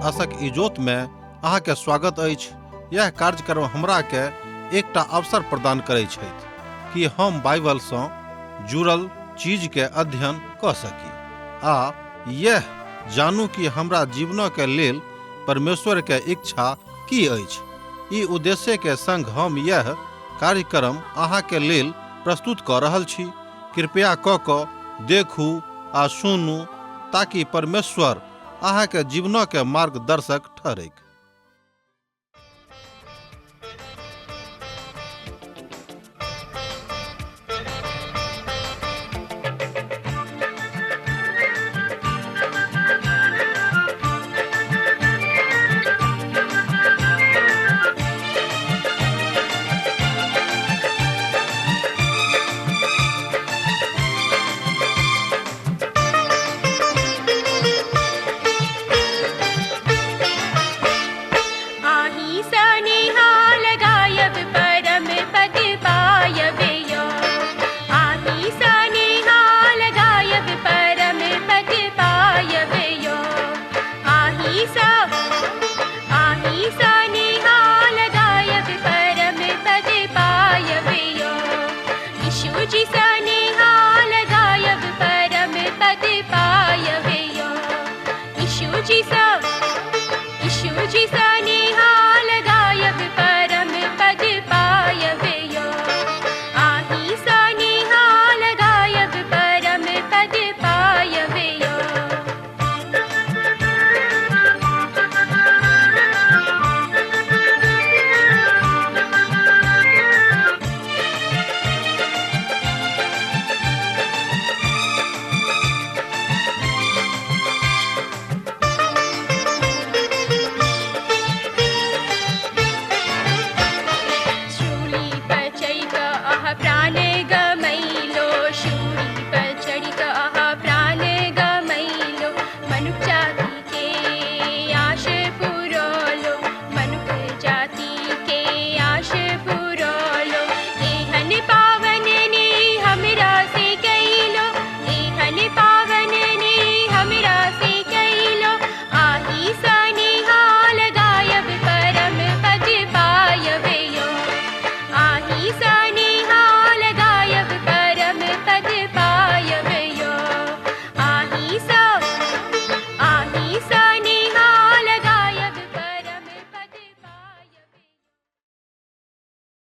आशक इजोत में अहाँ के स्वागत अछि। यह कार्यक्रम हमरा के एकटा अवसर प्रदान करैत छथि कि हम बाइबल सँ जुड़ल चीज के अध्ययन क सकी आ यह जानू कि हमरा जीवन के लेल परमेश्वर के इच्छा की अछि। ई उद्देश्य के संग हम यह कार्यक्रम अहाँ के लेल प्रस्तुत क रहल छी। कृपया क देखू आ सुनू ताकि परमेश्वर अहाँ के जीवन के मार्गदर्शक ठहरे।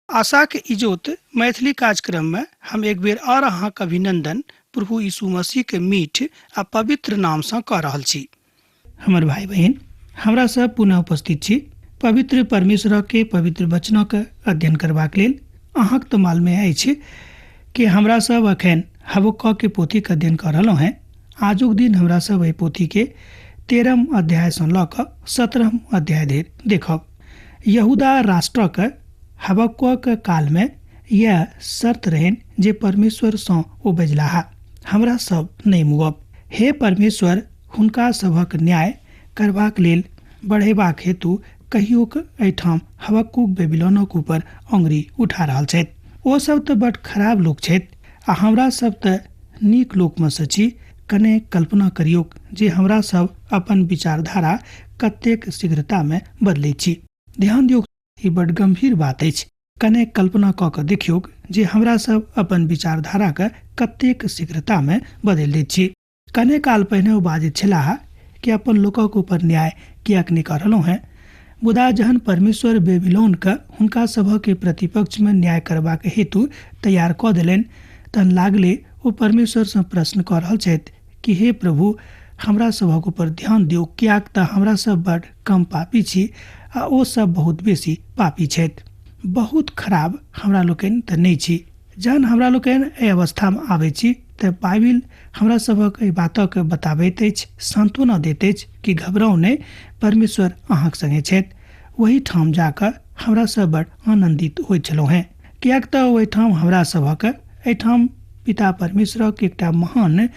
आशा के इजोत मैथिली कार्यक्रम में हम एक बेर और अहाँ के अभिनंदन प्रभु यीशु मसीह के मीठ आ पवित्र नाम से कह रहल छी। हमर भाई बहन हमरा सब पुनः उपस्थित छी पवित्र परमेश्वर के पवित्र वचन के अध्ययन करबाक लेल। अहाँ के तमाल में अछि कि हमरा सब अखन हबक्कuk के पोथी के अध्ययन कर रहलहुँ हैं। आजुक दिन हमरा सब एहि पोथी के 13 अध्याय से ल क 17 अध्याय धरि देखब। यहूदा राष्ट्र के हबक्कuk काल में यह शर्त रहन जे परमेश्वर सँ ओ बजलाहा हमरा सब नहीं मुअब। हे परमेश्वर हुनका सभक न्याय करबाक लेल बढ़ेबाक हेतु कहियो एठाम हबक्कुक बेबीलोनक ऊपर अंगुरी उठा रहल छथि। ओ सब तो बड़ खराब लोग छथि आ हमरा सब तो नीक लोक में से छी। कने कल्पना करियो जे हमरा सब अपन विचारधारा कतेक शीघ्रता में बदलै छी। ध्यान दियौ, ई बड़ गंभीर बात अछि। कने कल्पना क के देखियो जे हमरा सब अपन विचारधारा के कतेक शीघ्रता में बदल दैत छी। कने काल पहिने ओ बाजैत छलाह कि अपन लोकक ऊपर न्याय कियाक नहि कऽ रहलहुँ हैं। मुदा जहन परमेश्वर बेबीलोन के हुनका सभ के प्रतिपक्ष में न्याय करबाक हेतु तैयार कऽ देलनि तहन लागले ओ परमेश्वर से प्रश्न कऽ रहल छथि कि हे प्रभु हमरा सभक ऊपर ध्यान दियौ, कियाक तऽ हमरा सब बड़ कम पापी छी आ ओ सब बहुत बेसी पापी छथि। बहुत खराब हमरा लोकनि तऽ नहि छी। जहन हमरा लोकनि एहि अवस्था में आबै छी तऽ बाइबिल हमरा सभक एहि बातक बताबैत अछि, सांत्वना दैत अछि कि घबराउ नहि, परमेश्वर अहाँक संगे छथि। वही ठाम जाकर हमरा सब बड़ आनंदित होइत छलहुँ हैं, कियाक तऽ ओहिठाम हमरा सभक एहिठाम पिता परमेश्वरक एकटा महान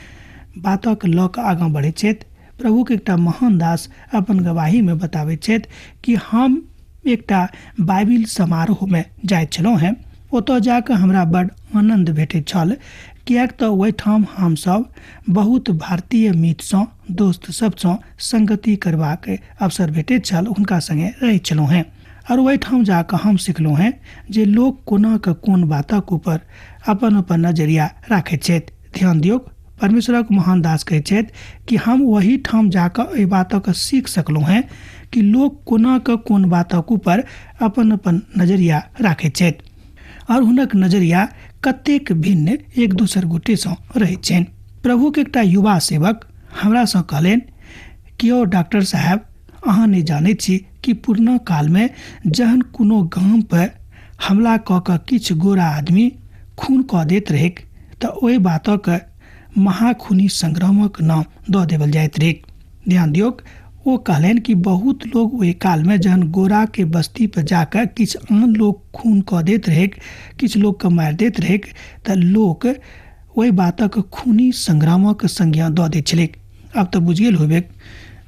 बातक लऽ कऽ आगाँ बढ़ैत छथि। प्रभु के एकटा महान दास अपन गवाही में बताबैत छथि कि हम एकटा बाइबिल समारोह में जाइत छलहुँ हैं। ओतऽ जाकऽ हमरा बड़ आनंद भेटैत छल, किएक तऽ ओहिठाम हमसभ बहुत भारतीय मित्रसँ दोस्त सबसँ संगति करबाक अवसर भेटैत छल, हुनका संगे रहैत छलहुँ हेँ। और ओहिठाम जाकऽ हम सिखलहुँ हेँ जे लोक कोना कऽ कोन बातक ऊपर अपन अपन नजरिया राखैत छथि। ध्यान दियौ, परमेश्वरक महान दास कहैत छथि कि हम वही ठाम जाकऽ एहि बातक सीख सकलहुँ हेँ कि लोक कोना कऽ कोन बातक ऊपर अपन अपन नजरिया राखैत छथि और हुनक नजरिया कतेक भिन्न एक दोसर गोटेसँ रहैत छनि। प्रभुक एकटा युवा सेवक हमरासँ कहलनि कि ओ डॉक्टर साहब, अहाँ नहि जानैत छी कि पुरना कालमे जहन कोनो गाम पर हमला कऽ कऽ किछु गोरा आदमी खून कऽ दैत रहैक तऽ ओहि बातक महाखूनी संग्रामक नाम दऽ देवल जाइत रहैक। ध्यान दियौ, ओ कहलनि कि बहुत लोग ओहि कालमे जहन गोरा के बस्ती पर जाकर किछु आन लोग खून कऽ दैत रहैक, किछु लोग के मारि दैत रहैक तऽ लोक ओहि बातक खूनी संग्रामक संज्ञा दऽ दैत छलैक। अब तऽ बुझि गेल होबे।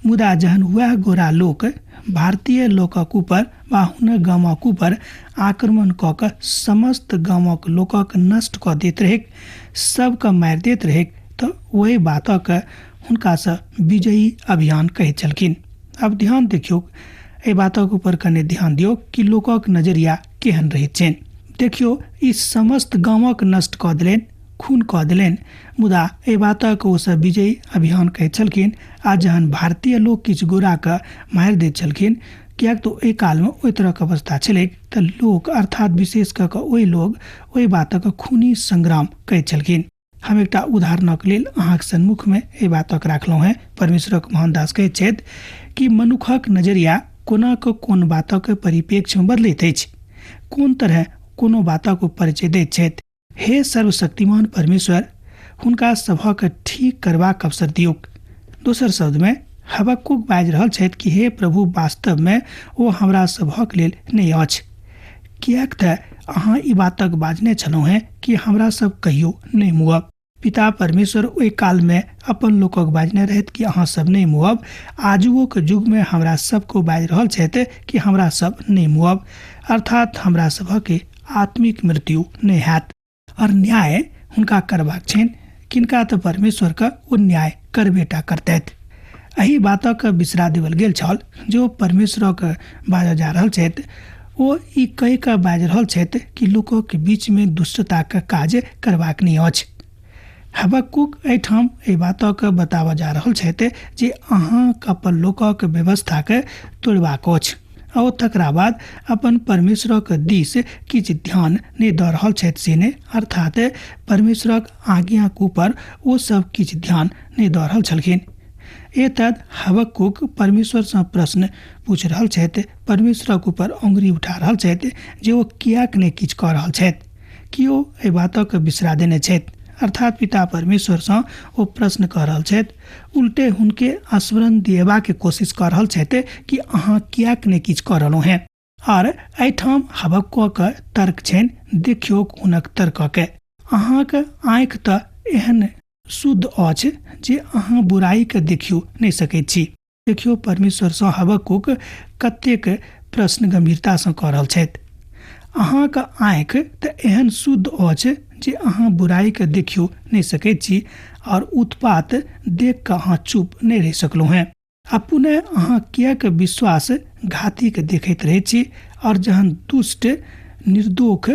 मुदा जहन वह गोरा लोक भारतीय लोकक ऊपर वा हुनक गामक ऊपर आक्रमण कऽ कऽ समस्त गामक लोकक नष्ट कऽ दैत रहैक, सबके मारि दैत रहैक, तऽ ओहि बातक हुनकासँ विजयी अभियान कहैत छलखिन। अब ध्यान देखियौ, एहि बातक ऊपर कने ध्यान दियौ कि लोकक नजरिया केहन रहैत छनि। देखियौ, ई समस्त गामक नष्ट कऽ देलनि, खून कऽ देलनि, मुदा एहि बातक ओसभ विजयी अभियान कहैत छलखिन। आ जहन भारतीय लोक किछु गोराके मारि दैत छलखिन, किएक तऽ ओहि कालमे ओहि तरहके अवस्था छलैक, तऽ लोक अर्थात विशेष कऽ कऽ ओहि लोग ओहि बातक खूनी संग्राम कहैत छलखिन। हम एकटा उदाहरणक लेल अहाँके सन्मुखमे एहि बातक राखलहुँ हेँ। परमेश्वरक महान दास कहैत छथि कि मनुखक नजरिया कोना कऽ कोन बातक परिप्रेक्ष्यमे बदलैत अछि, कोन तरह कोनो बातक परिचय दैत छथि। हे सर्वशक्तिमान परमेश्वर, हुनका सभक ठीक करबाक अवसर दियौक। दोसर शब्दमे हबक्कुक बाजि रहल छथि कि हे प्रभु, वास्तवमे ओ हमरा सभक लेल नहि अछि, किएक तऽ अहाँ ई बातक बाजने छलहुँ हेँ कि हमरा सब कहियो नहि मुअब। पिता परमेश्वर ओहि कालमे अपन लोकक बाजने रहथि कि अहाँ सब नहि मुअब। आजुओके युगमे हमरा सबको बाजि रहल छथि कि हमरा सब नहि मुअब, अर्थात हमरा सभक आत्मिक मृत्यु नहि हैत। और न्याय हुनका करबाक छनि, किनका तऽ परमेश्वरके ओ न्याय करबेटा करतथि। एहि बातक बिसरा देवल गेल छल जे ओ परमेश्वरक बाजऽ जा रहल छथि। ओ ई कहि कऽ बाजि रहल छथि कि लोकक बीचमे दुष्टताके काज करबाक नहि अछि। हबक्कुक एहिठाम एहि बातक बताबऽ जा रहल छथि जे अहाँके अपन लोकक व्यवस्थाके तोड़बाक अछि। और तकरा बाद अपन परमेश्वरक दिस किछु ध्यान नहि दऽ रहल छथि से नहि, अर्थात परमेश्वरक आज्ञाक ऊपर ओ सब किछु ध्यान नहि दऽ रहल छलखिन। एतद हबक्कुक परमेश्वरसँ प्रश्न पूछि रहल छथि, परमेश्वरक ऊपर अंगुरी उठा रहल छथि जे ओ किएक नहि किछु कऽ रहल छथि, कि ओ एहि बातक बिसरा देने छथि। अर्थात पिता परमेश्वरसँ ओ प्रश्न कऽ रहल छथि, उल्टे हुनके स्मरण दिएबाके कोशिश कऽ रहल छथि कि अहाँ किएक नहि किछु कऽ रहलहुँ हेँ। और एहिठाम हबक्कुक तर्क छनि, देखियौ हुनक तर्कके। अहाँके आँखि तऽ एहन शुद्ध अछि जे अहाँ बुराइके देखियो नहि सकैत छी। देखियौ परमेश्वरसँ हबक्कुक कतेक प्रश्न गंभीरतासँ कऽ रहल छथि। अहाँके आँखि तऽ एहन शुद्ध अछि जे अहाँ बुराइके देखियो नहि सकैत छी, और उत्पात देख कऽ अहाँ चुप नहि रहि सकलहुँ हेँ। आ पुनः अहाँ किएक विश्वास घातीके देखैत रहैत छी, और जहन दुष्ट निर्दोष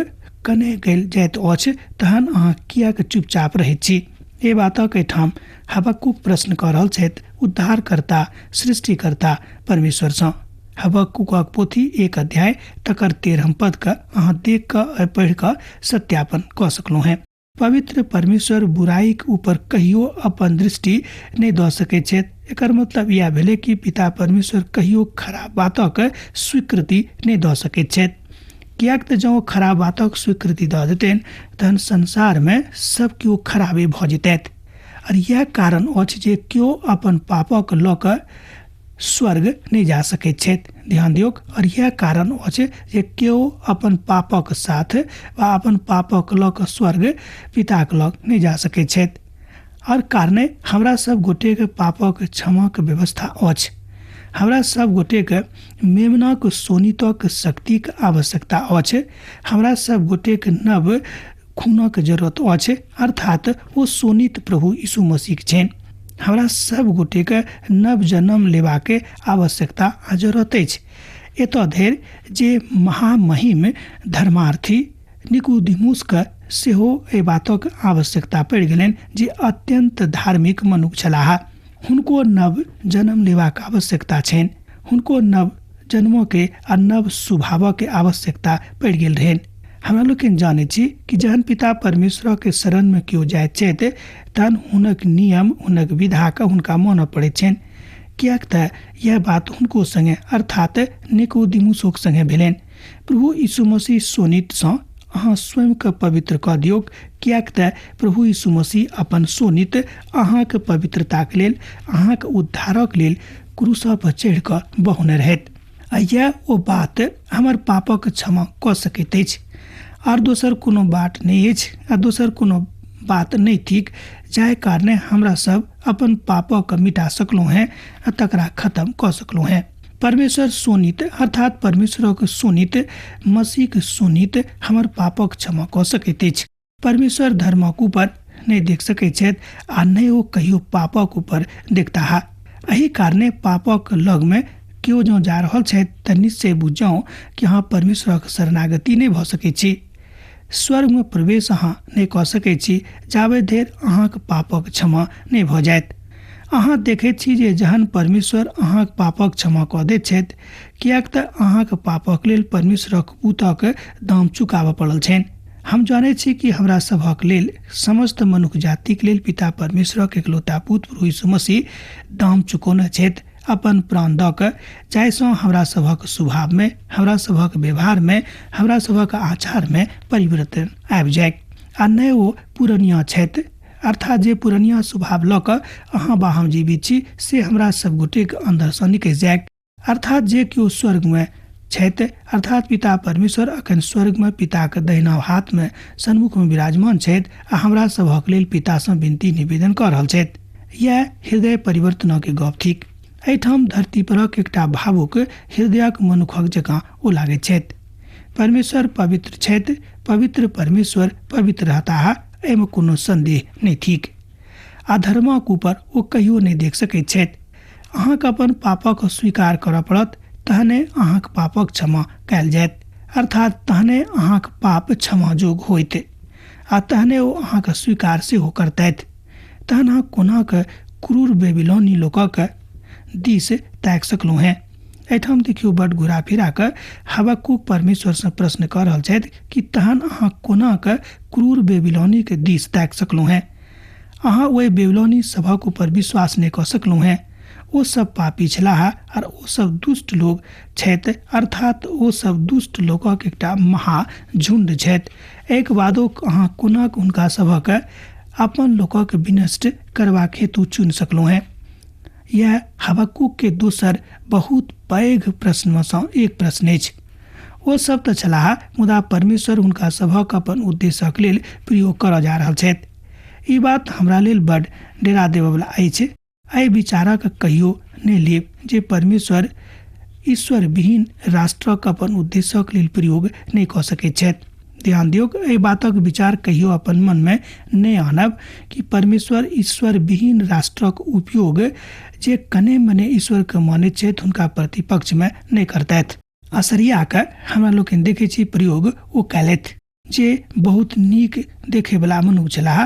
कने गेल जाइत अछि तहन अहाँ किएक चुपचाप रहैत छी। एहि बातक एहिठाम हबक्कुक प्रश्न कऽ रहल छथि उद्धारकर्ता सृष्टिकर्ता परमेश्वरसँ। हबक्कुकक पोथी 1 अध्याय तकर 13 पदके अहाँ देख कऽ पढ़ि कऽ सत्यापन कऽ सकलहुँ हेँ। पवित्र परमेश्वर बुराइक ऊपर कहियो अपन दृष्टि नहि दऽ सकैत छथि। एकर मतलब यह भेलै कि पिता परमेश्वर कहियो खराब बातक स्वीकृति नहि दऽ सकैत छथि, किएक तऽ जँ खराब बातक स्वीकृति दऽ देतनि तहन संसारमे सब केओ खराबे भऽ जेतैथ। और यह कारण अछि जे केओ अपन पापक लऽ कऽ स्वर्ग नहीं जा सकैत छथि। ध्यान दियौ, और यह कारण अछि जे केओ अपन पापक साथ वा अपन पापक लऽ कऽ स्वर्ग पिताक लग नहीं जा सकैत छथि। और कारणे हमरा सब गोटेके पापक क्षमाक व्यवस्था अछि। हमरा सब गोटेके मेमनाक सोनितक शक्तिक आवश्यकता अछि। हमरा सब गोटेके नव खूनक जरूरत अछि, अर्थात ओ सोनित प्रभु यीशु मसीह छनि। हमरा सब गोटे के नव जन्म लेबाके आवश्यकता आ जरूरत अछि। एतऽ धरि जे महामहिम धर्मार्थी निकोदिमुस के सेहो एहि बातक आवश्यकता पड़ि गेलनि जे अत्यंत धार्मिक मनुष्य छलाह। हुनको नव जन्म लेबाक आवश्यकता छनि। हुनको नव जन्म के आ नव स्वभाव के आवश्यकता पड़ि गेल रहनि। हमरा लोग जाने छी कि जहन पिता परमेश्वर के शरण में केओ जाय छथि तहन हुनक नियम हुनक विधा के हुनका मानय पड़ैत छनि, कियाक तऽ यह बात हुनको संगे अर्थात निकोदिमुसक संगे भेलनि। प्रभु यीशु मसीह सोनित सँ अहाँ स्वयं के पवित्र कऽ दियौ, कियाक तऽ प्रभु यीशु मसीह अपन सोनित अहाँके पवित्रताक लेल, अहाँके उद्धारक लेल क्रूसा पर चढ़ि कऽ बहने रहथि। आ यह ओ बात हमर पापक क्षमा कऽ सकैत अछि, आर दोसर कोनो बात नहीं अछि, आ दोसर कोनो बात नहीं थिक जाहि कारणे हमरा सब अपन पापक मिटा सकलहुँ हैं आ तकरा खत्म कऽ सकलहुँ हैं। परमेश्वर सोनित अर्थात परमेश्वर के सोनित मसीह के सोनित हमर पापक क्षमा कऽ सकैत अछि। परमेश्वर धर्मक ऊपर नहीं देख सकैत छथि आ नहीं ओ कहियो पापक ऊपर देखताह। एहि कारणे पापक लग में केओ जँ जा रहल छथि तऽ निश्चय बुझाउ कि अहाँ परमेश्वरक शरणागति नहीं भऽ सकैत छी। स्वर्ग में प्रवेश अहाँ नहीं कऽ सकैत छी जाबे धरि अहाँक पापक क्षमा नहीं भऽ जायत। अहाँ देखैत छी जे जहन परमेश्वर अहाँक पापक क्षमा कऽ दैत छथि, कियाक तऽ अहाँक पापक लेल परमेश्वरक पूतक दाम चुकाबऽ पड़ल छनि। हम जानैत छी कि हमरा सभक लेल, समस्त मनुष्य जातिक लेल पिता परमेश्वरक एकलौता पुत्र प्रभु यीशु मसीह दाम चुकौने छथि अपन प्राण दऽ कऽ, जाहिसँ हमरा सभक स्वभाव में, हमरा सभक व्यवहार में, हमरा सभक आचार में परिवर्तन आबि जाय। आ नहि ओ पुरनिया छथि, अर्थात जे पुरनिया स्वभाव लऽ कऽ अहाँ बा हम जीवित छी से हमरा सब गोटे के अंदर से निकलि जाय। अर्थात जे केओ स्वर्ग में छथि, अर्थात पिता परमेश्वर अखन स्वर्ग में पिता के दहिना हाथ में सन्मुख में विराजमान छथि आ हमरा सभक लेल पिता सँ विनती निवेदन कऽ रहल छथि। यह हृदय परिवर्तन के गप थिक। एहिठाम धरती परक एकटा भावुक हृदयक मनुखक जकाँ ओ लागैत छथि। परमेश्वर पवित्र छथि, पवित्र परमेश्वर पवित्र रहताह, एहिमे कोनो संदेह नहीं थिक। अधर्मक ऊपर ओ कहियो नहीं देख सकैत छथि। अहाँके अपन पापक स्वीकार करऽ पड़त, तहने अहाँक पापक क्षमा कयल जायत, अर्थात तहने अहाँक पाप क्षमा जोग होइत, आ तहने ओ अहाँके स्वीकार सेहो करतैथ। तहन अहाँ कोना कऽ क्रूर बेबीलोनी लोकक दिस ताकि सकलहुँ हैं। एहिठाम देखियौ बड घुरा फिरा कऽ हबक्कुक परमेश्वर से प्रश्न कऽ रहल छथि कि तहन अहाँ कोना कऽ क्रूर बेबीलोनी के दिस ताकि सकलहुँ हैं। अहाँ ओहि बेबीलोनी सभक ऊपर विश्वास नहीं कऽ सकलहुँ हैं। ओ सब पापी छलाह और ओ सब दुष्ट लोग छथि, अर्थात ओ सब दुष्ट लोकक एकटा महाझुंड छथि। एक बादो अहाँ कोना कऽ हुनका सभक अपन लोकक विनष्ट करबाक हेतु चुनि सकलहुँ हैं। यह हबक्कुक के दोसर बहुत पैघ प्रश्न में सँ एक प्रश्न अछि। ओ सब तऽ छलाह, मुदा परमेश्वर हुनका सभक अपन उद्देश्यक लेल प्रयोग करऽ जा रहल छथि। ई बात हमरा लेल बड डेरा देबऽवला अछि। एहि विचारक कहियो नहि लेब जे परमेश्वर ईश्वर विहीन राष्ट्रक अपन उद्देश्यक लेल प्रयोग नहीं कऽ सकैत छथि। ध्यान दियौ, एहि बातक विचार कहियो अपन मन में नहीं आनब कि परमेश्वर ईश्वर विहीन राष्ट्रक उपयोग जे कने मने ईश्वर के मानैत छथि हुनका प्रतिपक्ष में नहीं करतैथ। असरिया के हमरा लोग देखे छी प्रयोग ओ कैलथि, जे बहुत नीक देखे वाला मनुष्य छलाह।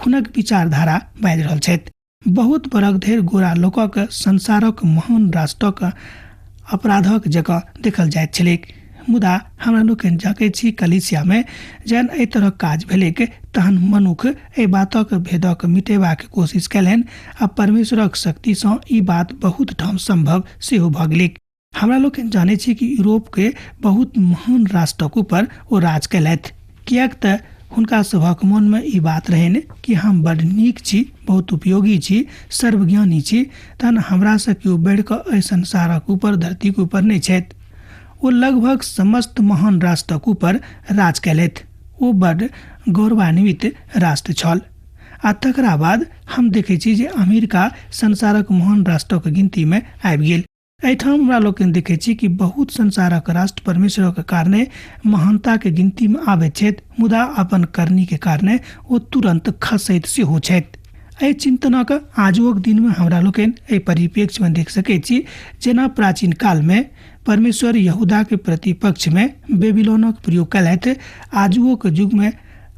हुनक विचारधारा बाजि रहल छथि। बहुत बरख धरि गोरा लोकक संसारक महान राष्ट्रक अपराधक जकाँ देखल जाइत छलैक, मुदा हमरा लोग जाके छी कलीसिया में जहन एहि तरह काज भेलैक तहन मनुख एहि बातक भेदक मिटेबाक कोशिश कयलनि आ परमेश्वरक शक्ति सँ ई बात बहुत ठाम संभव सेहो भऽ गेलैक। हमरा लोग जाने छी कि यूरोप के बहुत महान राष्ट्रक ऊपर ओ राज कयलथि, कियाक तऽ हुनका सभक मन में ई बात रहनि कि हम बड़ नीक छी, बहुत उपयोगी छी, सर्वज्ञानी छी, तहन हमरा से केओ बढ़ि कऽ एहि संसारक ऊपर धरतीक ऊपर नहीं छथि। ओ लगभग समस्त महान राष्ट्रक ऊपर राज कयलथि। ओ बड़ गौरवान्वित राष्ट्र छल। आ तकरा बाद हम देखै छी जे अमेरिका संसारक महान राष्ट्रक गिनती में आबि गेल। एहिठाम हमरा लोग देखे छी कि बहुत संसारक राष्ट्र परमेश्वर के कारणे महानता के गिनती में आवे छथि, मुदा अपन करनी के कारणे ओ तुरंत खसैत सेहो छथि। एहि चिंतनक आजुक दिन में हमरा लोग एहि परिप्रेक्ष्य में देख सकै छी, जेना प्राचीन काल में परमेश्वर यहूदा के प्रतिपक्ष में बेबीलोनक प्रयोग कयलथि, आजुक युग में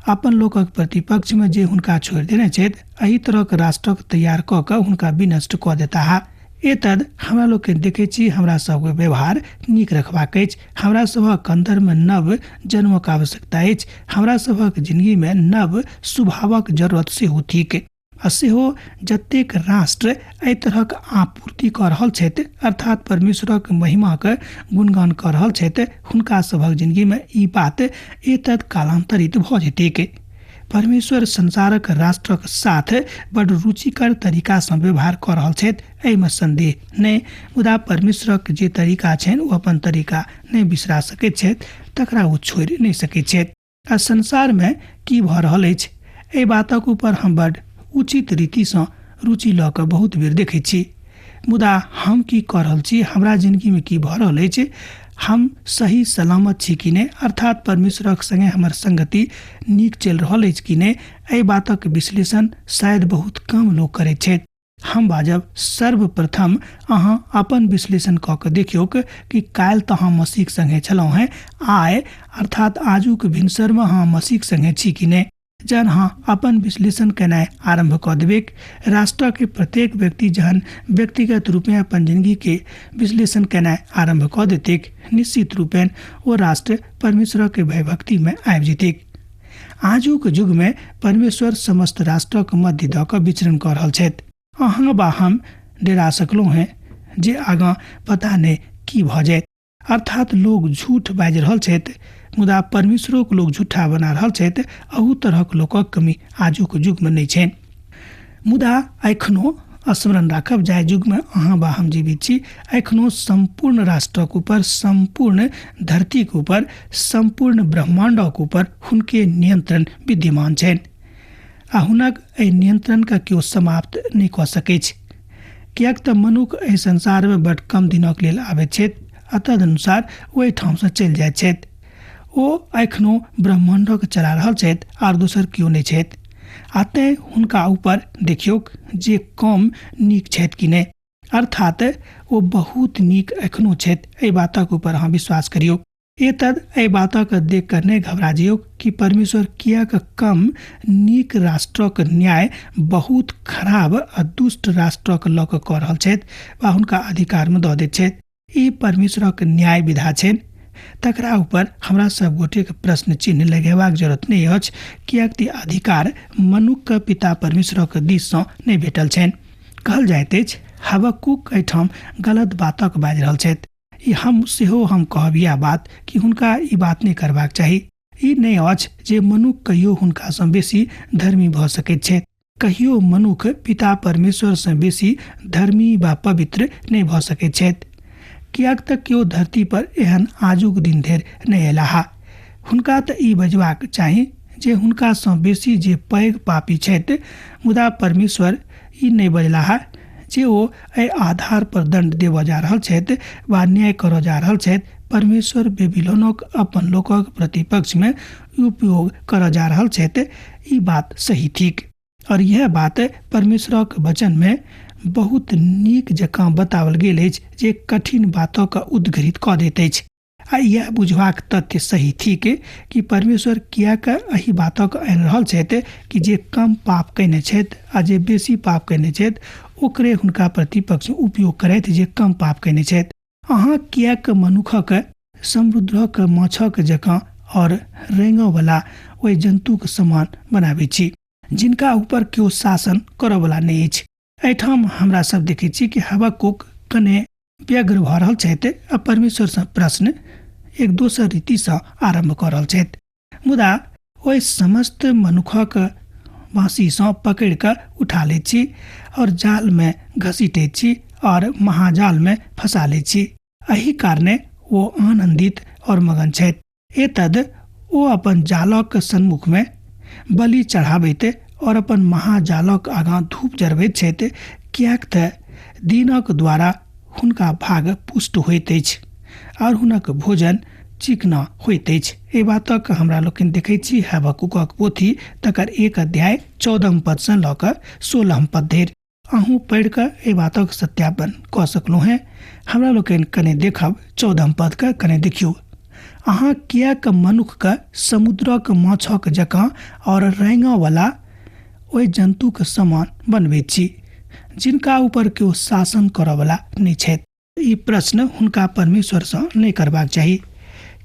अपन लोकक प्रतिपक्ष में जे हुनका छोड़ि देने छथि, एहि तरहक राष्ट्रक तैयार कऽ कऽ हुनका विनष्ट कऽ देताह। एतद हमरा लोग देखे छी हमरा सबके व्यवहार नीक रखबाक अछि, हमरा सबक अंदर में नव जन्मक आवश्यकता अछि, हमरा सबक जिंदगी में नव स्वभावक जरूरत सेहो थिक। आ सेहो जतेक राष्ट्र एहि तरहक आपूर्ति कऽ रहल छथि, अर्थात परमेश्वरक महिमाक गुणगान कऽ रहल छथि, हुनका सबक जिंदगी में ई बात एतद कालांतरित भऽ जेतैक। परमेश्वर संसारक राष्ट्रक साथ बड़ रुचिकर तरीका से व्यवहार कर रहल छथि, एहिमे संदेह नहीं, मुदा परमेश्वरक जे तरीका छनि ओ अपन तरीका नहीं बिसरा सकैत छथि, तकरा ओ छोड़ि नहीं सकैत छथि। आ संसार में की भऽ रहल अछि, एहि बातक ऊपर हम बड़ उचित रीति से रुचि लऽ कऽ बहुत बेर देखै छी, मुदा हम की कऽ रहल छी, हमरा जिंदगी में की भऽ रहल अछि, हम सही सलामत छी कि नहीं, अर्थात परमेश्वरक संगे हमर संगति नीक चलि रहल अछि कि नहीं, एहि बातक विश्लेषण शायद बहुत कम लोग करैत छथि। हम बाजब सर्वप्रथम अहाँ अपन विश्लेषण कऽ कऽ देखियौ कि काल्हि तऽ अहाँ मसीह संगे छलहुँ हैं, आइ अर्थात आजुक भिनसर में अहाँ मसीह संगे छी कि नहीं। जहन अहाँ अपन विश्लेषण केनाइ आरंभ कऽ देबै, राष्ट्र के प्रत्येक व्यक्ति जहन व्यक्तिगत रूप में अपन जिंदगी के विश्लेषण केनाइ आरंभ कऽ देतै, निश्चित रूपेण ओ राष्ट्र परमेश्वर के भयभक्ति में आबि जेतै। आजुक युग में परमेश्वर समस्त राष्ट्रक मध्य दऽ कऽ विचरण कऽ रहल छथि। अहाँ बा हम डेरा सकलहुँ हैं जे आगाँ पता नहीं की भऽ जायत, अर्थात लोग झूठ बाजि रहल छथि, मुदा परमेश्वरों के लोग झूठा बना रहल छथि, अहू तरहक लोकक कमी आजुक युग में नहीं छनि। मुदा एखनो स्मरण राखब जाय युग में अहाँ बा हम जीवित छी, एखनो संपूर्ण राष्ट्रक ऊपर, संपूर्ण धरती के ऊपर, संपूर्ण ब्रह्मांडक ऊपर हुनके नियंत्रण विद्यमान छनि, आ हुनक एहि नियंत्रण का केओ समाप्त नहीं कऽ सकै छै, कियाक तऽ मनुख एहि संसार में बड़ कम दिनक लेल आबैत छथि, आ तदनुसार ओहि ठाम से चलि जाइत छथि। ओ एखनो ब्रह्मांडक चला रहल छथि आर दोसर केओ नहीं छथि, आ तें हुनका ऊपर देखियौ जे कम नीक छथि कि नहीं, अर्थात ओ बहुत नीक एखनो छथि, एहि बातक ऊपर अहाँ विश्वास करियौ। एतद एहि बातक देख कर नहीं घबरा जाइयौ कि परमेश्वर कियाक कम नीक राष्ट्रक न्याय बहुत खराब आ दुष्ट राष्ट्रक लऽ कऽ कऽ रहल छथि वा हुनका अधिकार में दऽ दैत छथि। ई परमेश्वरक न्याय विधा छनि, तकरा ऊपर हमरा सब गोटे के प्रश्न चिन्ह लगेबाक जरूरत नहीं अछि, कियाक कि अधिकार मनुख के पिता परमेश्वरक दिस सँ नहीं भेटल छनि। कहल जाइत अछि हबक्कुक एहिठाम गलत बातक बाजि रहल छथि। हम कहब यह बात कि हुनका ई बात नहीं करबाक चाही। ई नहीं अछि जे मनुख कहियो हुनका सँ बेसी धर्मी भऽ सकैत छथि, कहियो मनुख पिता परमेश्वर सँ बेसी धर्मी वा पवित्र नहीं भऽ सकैत छथि, कियाक तऽ केओ धरती पर एहन आजुक दिन धरि नहीं अयलाह। हुनका तऽ ई बजबाक चाही जे हुनका सँ बेसी जे पैघ पापी छथि, मुदा परमेश्वर ई नहीं बजलाह जे ओ एहि आधार पर दंड देबऽ जा रहल छथि वा न्याय करऽ जा रहल छथि। परमेश्वर बेबीलोनक अपन लोकक प्रतिपक्ष में उपयोग करऽ जा रहल छथि, ई बात सही ठीक, और यह बात परमेश्वरक वचन में बहुत नीक जकाँ बतावल गेल अछि जे कठिन बातक उद्घृत कऽ दैत अछि। आ यह बुझबाक तथ्य सही ठीक कि परमेश्वर कियाक एहि बातक आनि रहल छथि कि जे कम पाप कयने छथि आ जे बेसी पाप कयने छथि ओकरे हुनका प्रतिपक्ष उपयोग करैत जे कम पाप कयने छथि। अहाँ कियाक मनुखक समुद्रक माछक जकाँ और रेंगऽ वाला ओहि जंतुक समान बनाबै छी, जिनका ऊपर केओ शासन करऽ वाला नहीं अछि। एहिठाम हमरा सब देखै छी कि हबक्कुक कने व्यग्र भऽ रहल छथि आ परमेश्वर सँ प्रश्न एक दोसर रीति सँ आरंभ कऽ रहल छथि, मुदा ओहि समस्त मनुखक बाँसी सँ पकड़ि कऽ उठा लैत छी और जाल में घसीटैत छी और महाजाल में फंसा लैत छी। एहि कारणे ओ आनंदित और मगन छथि। एतद ओ अपन जालक सन्मुख में बलि चढ़ाबैत और अपन महाजालक आगाँ धूप जरबैत छथि, कियाक तऽ दिनक द्वारा हुनका भाग पुष्ट होइत अछि और हुनक भोजन चिकना होइत अछि। ए बातक हमरा लोकनि देखै छी हबक्कुकक पोथी तकर 1 अध्याय 14 पद से लऽ कऽ 16 पद धरि। अहूँ पढ़ि कऽ ए बातक सत्यापन कऽ सकलहुँ हैं। हमरा लोकनि कने देखब 14 पद के कने देखियौ। अहाँ किएक मनुखके समुद्रक माछक जकाँ और रैंगा वाला ओहि जंतुक समान बनबैत छी जिनका ऊपर केओ शासन करऽ वाला नहि छथि। ई प्रश्न हुनका परमेश्वरसँ नहि करबाक चाही,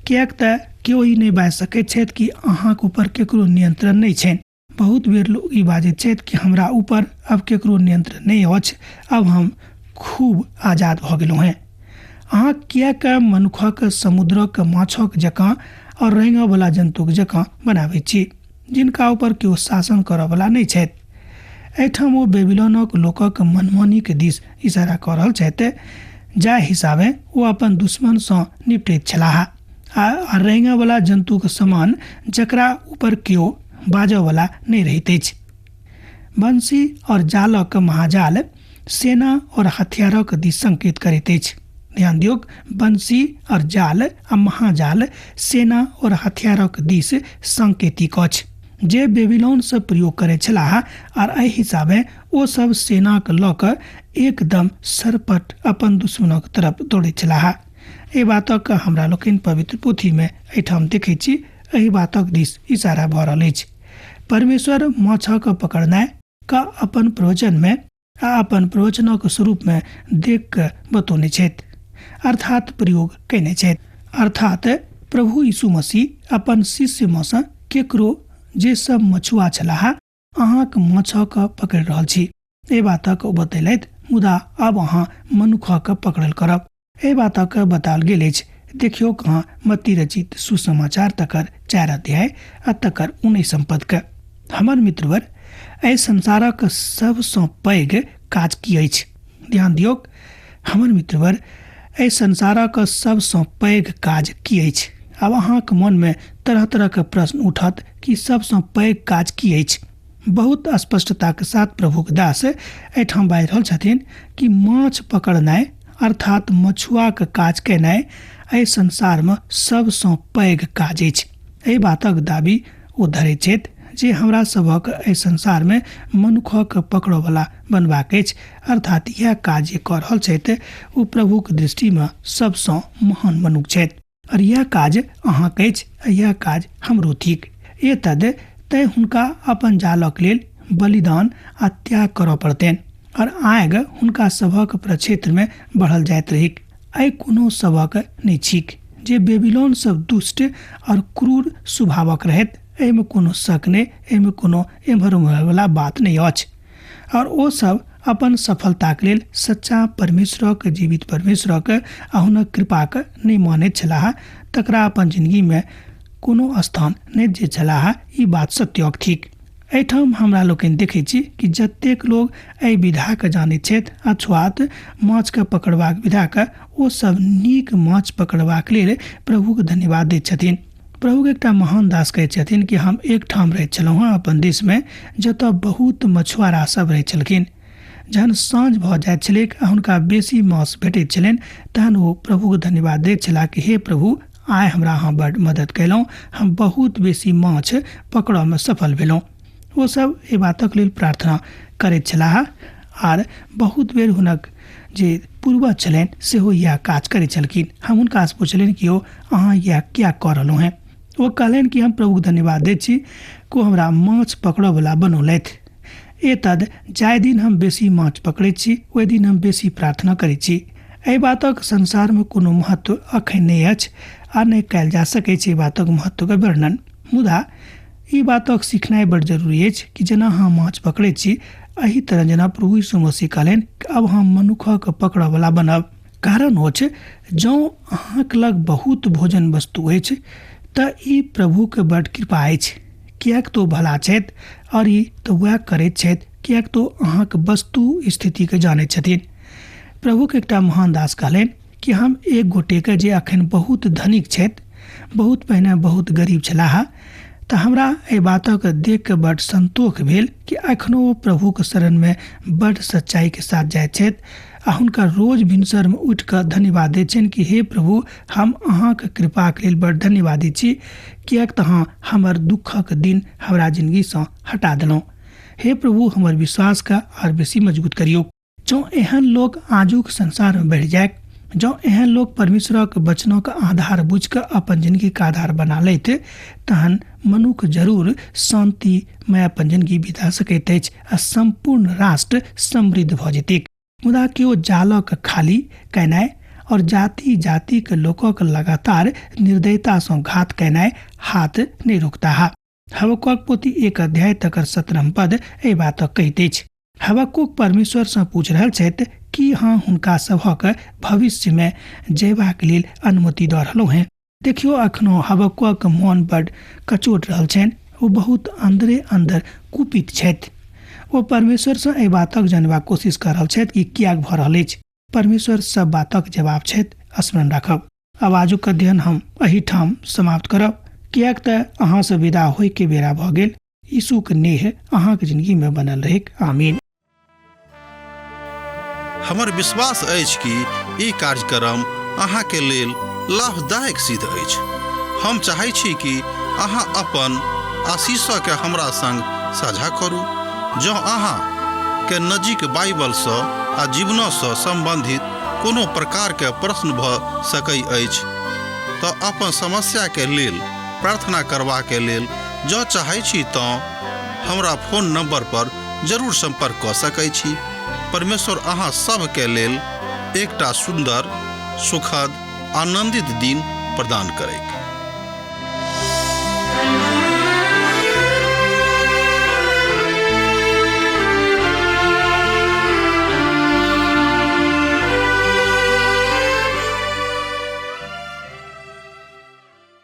किएक तऽ केओ ई नहि बाजि सकैत छथि कि अहाँके ऊपर केकरो नियंत्रण नहि छनि। बहुत बेर लोग ई बाजैत छथि कि हमरा ऊपर अब केकरो नियंत्रण नहि अछि, अब हम खूब आजाद भऽ गेलहुँ हैं। अहाँ किएक मनुखक समुद्रक माछक जकाँ और रैंगा वाला जंतुक जकाँ बनाबैत छी जिनका ऊपर केओ शासन करऽ वाला नहि छथि। एहिठाम ओ बेबीलोनक लोकक मनमानीक दिस इशारा कऽ रहल छथि, जाहि हिसाबे ओ अपन दुश्मनसँ निपटैत छलाह आ रैंगा वाला जंतुक समान जकरा ऊपर केओ बाजऽ वाला नहि रहैत अछि। बंसी और जालक महाजाल सेना और हथियारक दिस संकेत करैत अछि। ध्यान दियौ, बंसी और जाल आ महाजाल सेना और हथियारक दिस संकेतिक अछि जे बेबीलोन से प्रयोग करे छलाह और एहि हिसाबे ओ सब सेना के लऽ कऽ एकदम सरपट अपन दुश्मनक तरफ दौड़े छलाह। एहि बातक हमरा लोकनि पवित्र पोथी में एहिठाम देखै छी, एहि बातक दिस इशारा भऽ रहल अछि। परमेश्वर माछक पकड़नाइ का अपन प्रवचन में आ अपन प्रवचनक स्वरूप में देख कऽ बतौने छथि, अर्थात प्रयोग कयने छथि। अर्थात प्रभु यीशु मसीह अपन शिष्य में सँ केकरो जे सब मछुआ छलाह अहाँक माछक पकड़ि रहल छी एहि बातक बतेलथि, मुदा अब अहाँ मनुखक पकड़ल करब। एहि बातक बताल गेल अछि। देखियो कहाँ मत्ती रचित सुसमाचार तकर 4 अध्याय आ तकर 19 पद के। हमर मित्रवर, एहि संसारक सबसँ पैघ काज की अछि? ध्यान दियौ, हमर मित्रवर, एहि संसारक सबसँ पैघ काज की अछि? आब अहाँके मन में तरह तरह के प्रश्न उठत कि सबसँ पैघ काज की अछि। बहुत स्पष्टता के साथ प्रभु के दास एहिठाम बाजि रहल छथिन कि माछ पकड़नाइ अर्थात मछुआ के काज केनाइ एहि संसार में सबसँ पैघ काज अछि। एहि बातक दाबी ओ धरैत छथि जे हमरा सभक एहि संसार में मनुखक पकड़ऽ वाला बनबाक अछि, अर्थात यह काज जे कऽ रहल छथि ओ प्रभु के दृष्टि में सबसँ महान मनुख छथि और यह काज अहाँके अछि, यह काज हमरो थिक। ए तद तय हुनका अपन जालक लेल बलिदान आ त्याग करऽ पड़तनि और आग हुनका सभक प्रक्षेत्र में बढ़ल जाइत रहिक। एहि कोनो सभक नहि छिक जे बेबीलोन सब दुष्ट और क्रूर स्वभावक रहत। एहिमे कोनो शक नहि, एहिमे कोनो एम्हर उम्हर वाला बात नहीं अछि। और ओ सब अपन सफलताक लेल सच्चा परमेश्वरक, जीवित परमेश्वरक आ हुनक कृपाक नहि मानैत छलाह, तकरा अपन जिंदगी में कोनो स्थान नहि दैत छलाह। ई बात सत्यक थिक। एहिठाम हमरा लोकनि देखै छी कि जतेक लोग एहि विधाके जानैत छथि अर्थात माछके पकड़बाक विधाके, ओ सब नीक माछ पकड़बाक लेल प्रभुके धन्यवाद दैत छथिन। प्रभुके एकटा महान दास कहैत छथिन कि हम एक ठाम रहैत छलहुँ हँ अपन देश में, जतऽ बहुत मछुआरा सब रहैत छलखिन। जहन साँझ भऽ जाइत छलैक आ हुनका बेसी माछ भेटैत छलनि तहन ओ प्रभुके धन्यवाद दैत छलाह कि हे प्रभु, आइ हमरा अहाँ बड़ मदद कयलहुँ, हम बहुत बेसी माछ पकड़ऽ में सफल भेलहुँ। ओ सब एहि बातक लेल प्रार्थना करैत छलाह आर बहुत बेर हुनक जे पूर्वज छलनि सेहो यह काज करैत छलखिन। हम हुनकासँ पुछलनि कि ओ अहाँ यह क्या कऽ रहलहुँ हैं? ओ कहलनि कि हम प्रभुके धन्यवाद दैत छी को हमरा माछ पकड़ऽ वाला बनौलथि। ए तद जाहि दिन हम बेसी माछ पकड़ैत छी ओहि दिन हम बेसी प्रार्थना करैत छी। एहि बातक संसार में कोनो महत्व अखन नहि अछि आ नहि कयल जा सकैत छै। बातक महत्वके वर्णन, मुदा ई बातक सिखनाइ बड़ जरूरी अछि कि जेना अहाँ माछ पकड़ैत छी, एही तरह जेना प्रभु यीशु मसीह कहलनि कि अब हम मनुखक पकड़ऽ वाला बनब। कारण अछि जँ अहाँके लग बहुत भोजन वस्तु अछि तऽ ई प्रभुके बड़ कृपा अछि, किएक तो भला छथि और ई तो वह करैत छथि किएक तो अहाँके वस्तु स्थितिके जानैत छथिन। प्रभुके एकटा महान दास कहलनि कि हम एक गोटेके जे अखन बहुत धनिक छथि, बहुत पहिने बहुत गरीब छलाह, तऽ हमरा एहि बातक देख के बड़ संतोष भेल कि अखनो प्रभुके शरण में बड़ सच्चाई के साथ जाइत छथि आ हुनका रोज भिनसर में उठ कऽ धन्यवाद दै छनि कि हे प्रभु, हम अहाँके कृपाके लेल बड़ धन्यवादी छी, किएक तऽ अहाँ हमर दुखक दिन हमरा जिंदगीसँ हटा देलहुँ। हे प्रभु, हमर विश्वासके और बेसी मजबूत करियौ। जँ एहन लोग आजुक संसार में बढ़ जाए, जँ एहन लोग परमेश्वरक वचनक आधार बुझ कऽ अपन जिंदगी का आधार बना लैत, तहन मनुख जरूर शांतिमय अपन जिंदगी बिता सकैत अछि आ संपूर्ण राष्ट्र समृद्ध भऽ जेतैक। मुदा केओ जालक खाली कयनाइ और जाति जाति के लोकक लगातार निर्दयतासँ घात कयनाइ हाथ नहि रोकता है। हबक्कूक पोथी 1 अध्याय तकर 17 पद एहि बातक कहैत अछि। हबक्कूक परमेश्वरसँ पूछ रहल छथि कि हाँ हुनका सभक भविष्य में जयबाक लेल अनुमति दऽ रहलहुँ हैं। देखियो, अखनो हबक्कूक मोन बड़ कचोट रहल छनि। ओ बहुत अंदरे अंदर कुपित छथि। ओ परमेश्वरसँ एहि बातक जानबाक कोशिश कर रहल छथि कि किएक भऽ रहल अछि। परमेश्वर सब बातक जवाब छथि। स्मरण राखब। आब आजुक अध्ययन हम एही ठाम समाप्त करब, किएक तऽ अहाँसँ विदा होय के बेरा भऽ गेल। यीशुक नेह अहाँके जिंदगी में बनल रहेक। आमीन। हमर विश्वास अछि कि ई कार्यक्रम अहाँके लेल लाभदायक सिद्ध अछि। हम चाहै छी कि अहाँ अपन आशीषके हमरा संग साझा करू। जँ अहाँके नजीक बाइबलसँ आ जीवनसँ सम्बन्धित कोनो प्रकारके प्रश्न भऽ सकै अछि तऽ अपन समस्याके लेल प्रार्थना करबाके लेल जँ चाहै छी तऽ हमरा फोन नंबर पर जरूर संपर्क कऽ सकै छी। परमेश्वर अहाँ सबके लेल एकटा सुंदर, सुखद, आनंदित दिन प्रदान करै।